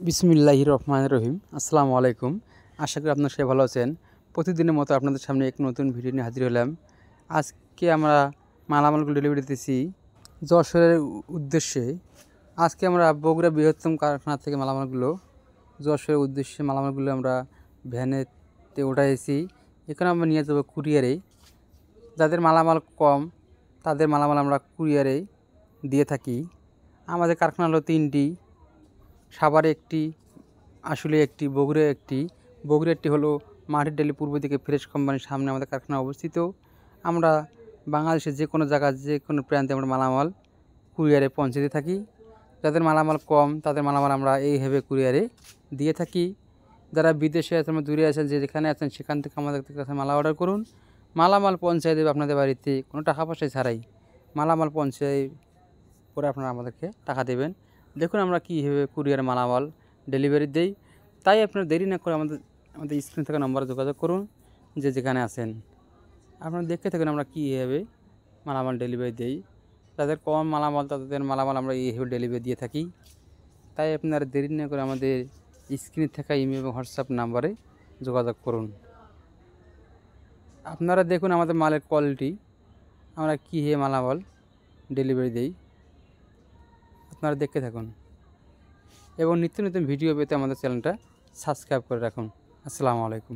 বিসমিল্লাহির রহমানির রহিম। আসসালামু আলাইকুম। আশা করি আপনারা সবাই ভালো আছেন। প্রতিদিনের মতো আপনাদের সামনে এক নতুন ভিডিও নিয়ে হাজির হলাম। আজকে আমরা মালামালগুলো ডেলিভারি দিতেছি যশোরের উদ্দেশ্যে। আজকে আমরা বগুড়া বৃহত্তম কারখানা থেকে যশোরের উদ্দেশ্যে মালামালগুলো আমরা ভ্যানেতে উঠাইছি। এখানে আমরা নিয়ে যাবো কুরিয়ারে। যাদের মালামাল কম তাদের মালামাল আমরা কুরিয়ারে দিয়ে থাকি। আমাদের কারখানা হলো 3টি, সাভারে একটি, আসলে একটি, বগুড়া একটি। বগুড়া একটি হলো মাটির ডেলি পূর্ব দিকে ফ্রেশ কোম্পানির সামনে আমাদের কারখানা অবস্থিত। আমরা বাংলাদেশের যে কোনো জায়গায় যে কোনো প্রান্তে আমরা মালামাল কুরিয়ারে পৌঁছে দিয়ে থাকি। যাদের মালামাল কম তাদের মালামাল আমরা এইভাবে কুরিয়ারে দিয়ে থাকি। যারা বিদেশে আছেন, দূরে আছেন, যে যেখানে আছেন সেখান থেকে আমাদের কাছে মালা অর্ডার করুন। মালামাল পৌঁছায় দেবে আপনাদের বাড়িতে কোনো টাকা পয়সা ছাড়াই। মালামাল পৌঁছায় পরে আপনারা আমাদেরকে টাকা দেবেন। দেখুন আমরা কীভাবে কুরিয়ার মালামাল ডেলিভারি দেই। তাই আপনারা দেরি না করে আমাদের স্ক্রিনে থাকা নম্বরে যোগাযোগ করুন, যে যেখানে আছেন। আপনারা দেখতে থাকুন আমরা কীভাবে মালামাল ডেলিভারি দেই। যাদের কম মালামাল তাদের মালামাল আমরা এইভাবে ডেলিভারি দিয়ে থাকি। তাই আপনারা দেরি না করে আমাদের স্ক্রিনে থাকা ইমেল এবং হোয়াটসঅ্যাপ নাম্বারে যোগাযোগ করুন। আপনারা দেখুন আমাদের মালের কোয়ালিটি, আমরা কীভাবে মালামাল ডেলিভারি দেই। আপনারা দেখতে থাকুন এবং নিত্য নতুন ভিডিও পেতে আমাদের চ্যানেলটা সাবস্ক্রাইব করে রাখুন। আসসালামু আলাইকুম।